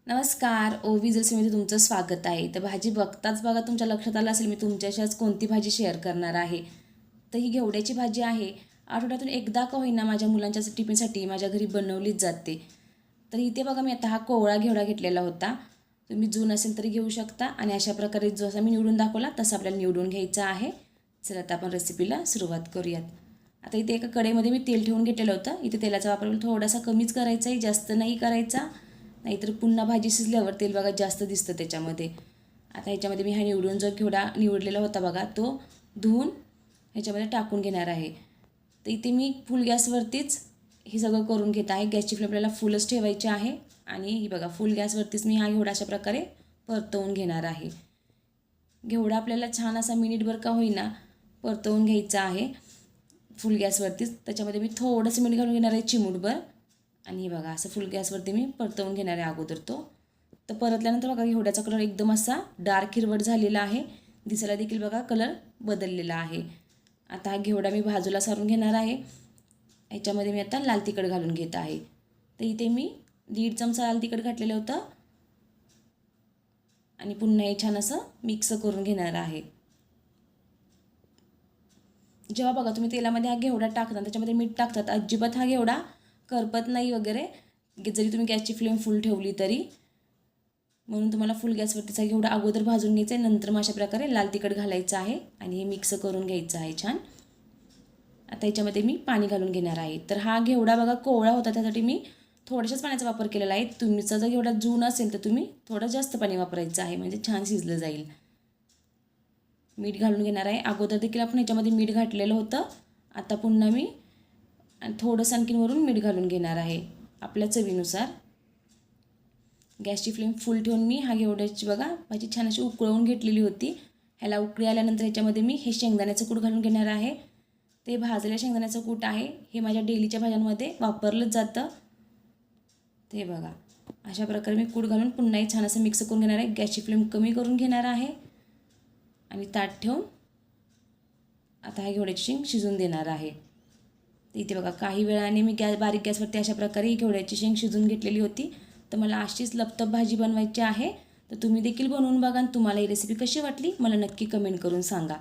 नमस्कार. ओवी रेसिपीमध्ये तुमचं स्वागत आहे. तर भाजी बघताच बघा तुमच्या लक्षात आलं असेल मी तुमच्याशी आज कोणती भाजी शेअर करणार आहे. तर ही घेवड्याची भाजी आहे. आठवड्यातून एकदा का होईना माझ्या मुलांच्या टिफिनसाठी माझ्या घरी बनवलीच जाते. तर इथे बघा मी आता हा कोवळा घेवडा घेतलेला होता. तुम्ही जून असेल तरी घेऊ शकता आणि अशा प्रकारे जसा मी निवडून दाखवला तसं आपल्याला निवडून घ्यायचा आहे. चला आता आपण रेसिपीला सुरुवात करूयात. आता इथे एका कढईमध्ये मी तेल ठेवून घेतलेलं होतं. इथे तेलाचा वापर थोडासा कमीच करायचा आहे, जास्त नाही करायचा, नाहीतर पुन्हा भाजी शिजल्यावर तेल बघा जास्त दिसतं त्याच्यामध्ये. आता ह्याच्यामध्ये मी हा निवडून जो घेवडा निवडलेला होता बघा तो धुवून ह्याच्यामध्ये टाकून घेणार आहे. तर इथे मी फुल गॅसवरतीच हे सगळं करून घेत आहे. गॅसची फ्लेम आपल्याला फुलच ठेवायची आहे आणि ही बघा फुल गॅसवरतीच मी हा घेवडा अशा प्रकारे परतवून घेणार आहे. घेवडा आपल्याला छान असा मिनिटभर का होईना परतवून घ्यायचा आहे फुल गॅसवरतीच. त्याच्यामध्ये मी थोडंसं मीठ घालून घेणार आहे, चिमूटभर. आणि हे बघा असं फुल गॅसवरती मी परतवून घेणार आहे अगोदर तो. तर परतल्यानंतर बघा घेवड्याचा कलर एकदम असा डार्क हिरवट झालेला आहे, दिसायला देखील बघा कलर बदललेला आहे. आता हा घेवडा मी बाजूला सारून घेणार आहे. ह्याच्यामध्ये मी आता लाल तिखट घालून घेत आहे. तर इथे मी 1.5 चमचा लाल तिखट घातलेलं होतं आणि पुन्हा हे छान असं मिक्स करून घेणार आहे. जेव्हा बघा तुम्ही तेलामध्ये हा घेवडा टाकता त्याच्यामध्ये मीठ टाकतात, अजिबात हा घेवडा करपत नाही वगैरे, जरी तुम्ही गॅसची फ्लेम फुल ठेवली तरी. म्हणून तुम्हाला फुल गॅसवरतीचा घेवडा अगोदर भाजून घ्यायचा आहे, नंतर मग अशा प्रकारे लाल तिखट घालायचं आहे आणि हे मिक्स करून घ्यायचं आहे छान. आता याच्यामध्ये मी पाणी घालून घेणार आहे. तर हा घेवडा बघा कोवळा होता त्यासाठी मी थोड्याशाच पाण्याचा वापर केलेला आहे. तुमचा जर घेवडा जून असेल तर तुम्ही थोडं जास्त पाणी वापरायचं आहे, म्हणजे छान शिजलं जाईल. मीठ घालून घेणार आहे. अगोदर देखील आपण ह्याच्यामध्ये मीठ घातलेलं होतं. आता पुन्हा मी थोडंसं आणखीन वरून मीठ घालून घेणार आहे आपल्या चवीनुसार. गॅसची फ्लेम फुल ठेवून मी हा घेवड्याची बघा भाजी छान अशी उकळवून घेतलेली होती. ह्याला उकळी आल्यानंतर ह्याच्यामध्ये मी हे शेंगदाण्याचं कूट घालून घेणार आहे. ते भाजलेलं शेंगदाण्याचं कूट आहे, हे माझ्या डेलीच्या भाज्यांमध्ये वापरलंच जातं. ते बघा अशा प्रकारे मी कूट घालून पुन्हाही छान असं मिक्स करून घेणार आहे. गॅसची फ्लेम कमी करून घेणार आहे आणि ताट ठेवून आता हा घेवड्याची शेंग शिजून देणार आहे. इथे बघा काही वेळाने मी बारीक गॅसवरती अशा प्रकारे ही घेवड्याची शेंग शिजून घेतलेली होती. तर मला अशीच लपतप भाजी बनवायची आहे. तर तुम्ही देखील बनवून बघा आणि तुम्हाला ही रेसिपी कशी वाटली मला नक्की कमेंट करून सांगा.